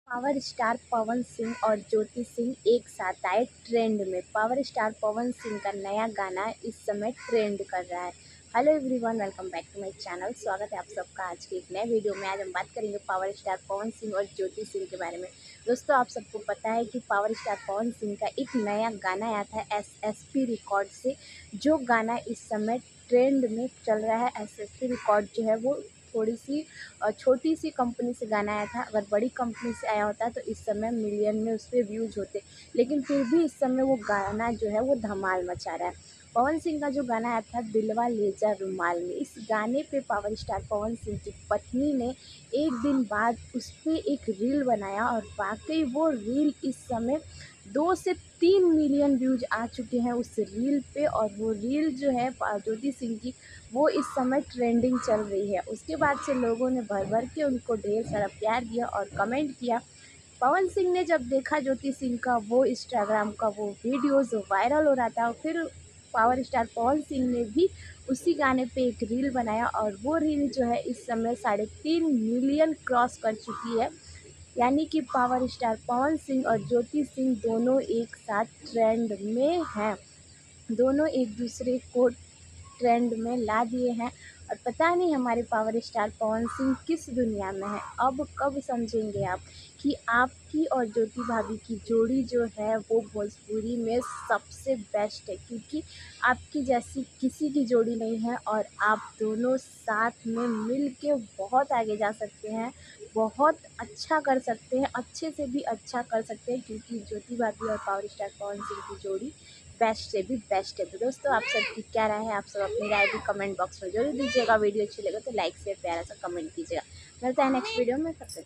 Power star Pawan Singh और ज्योति सिंह एक साथ आए ट्रेंड में। पावर स्टार पवन सिंह का नया गाना इस समय ट्रेंड कर रहा है। Hello everyone, welcome back to my channel. स्वागत है आप सबका आज के एक नए वीडियो में। आज हम बात करेंगे पावर स्टार पवन सिंह और ज्योति सिंह के बारे में। दोस्तों, आप सबको पता है कि पावर स्टार पवन सिंह का एक नया गाना आया था SSP रिकॉर्ड से, जो गाना इस समय ट्रेंड में चल रहा है। SSP रिकॉर्ड जो है वो थोड़ी सी छोटी सी कंपनी से गाना आया था। अगर बड़ी कंपनी से आया होता तो इस समय मिलियन में उस पर व्यूज़ होते, लेकिन फिर भी इस समय वो गाना जो है वो धमाल मचा रहा है। पवन सिंह का जो गाना आया था दिलवा ले जा रुमाल में, इस गाने पे पावर स्टार पवन सिंह की पत्नी ने एक दिन बाद उस पर एक रील बनाया और वाकई वो रील इस समय 2 से 3 मिलियन व्यूज आ चुके हैं उस रील पे। और वो रील जो है ज्योति सिंह की, वो इस समय ट्रेंडिंग चल रही है। उसके बाद से लोगों ने भर भर के उनको ढेर सारा प्यार दिया और कमेंट किया। पवन सिंह ने जब देखा ज्योति सिंह का वो इंस्टाग्राम का वो वीडियोज़ वायरल हो रहा था, फिर पावर स्टार पवन सिंह ने भी उसी गाने पे एक रील बनाया और वो रील जो है इस समय 3.5 मिलियन क्रॉस कर चुकी है। यानी कि पावर स्टार पवन सिंह और ज्योति सिंह दोनों एक साथ ट्रेंड में हैं। दोनों एक दूसरे को ट्रेंड में ला दिए हैं। और पता नहीं हमारे पावर स्टार पवन सिंह किस दुनिया में है। अब कब समझेंगे आप कि आपकी और ज्योति भाभी की जोड़ी जो है वो भोजपुरी में सबसे बेस्ट है, क्योंकि आपकी जैसी किसी की जोड़ी नहीं है। और आप दोनों साथ में मिल के बहुत आगे जा सकते हैं, बहुत अच्छा कर सकते हैं, अच्छे से भी अच्छा कर सकते हैं, क्योंकि ज्योति भाभी और पावर स्टार पवन सिंह की जोड़ी बेस्ट से भी बेस्ट है। तो दोस्तों, आप सबकी क्या राय है? आप सब अपनी राय भी कमेंट बॉक्स में जरूर दीजिएगा। वीडियो अच्छी लगे तो लाइक शेयर प्यारा सा कमेंट कीजिएगा। मिलता है नेक्स्ट वीडियो में, तब तक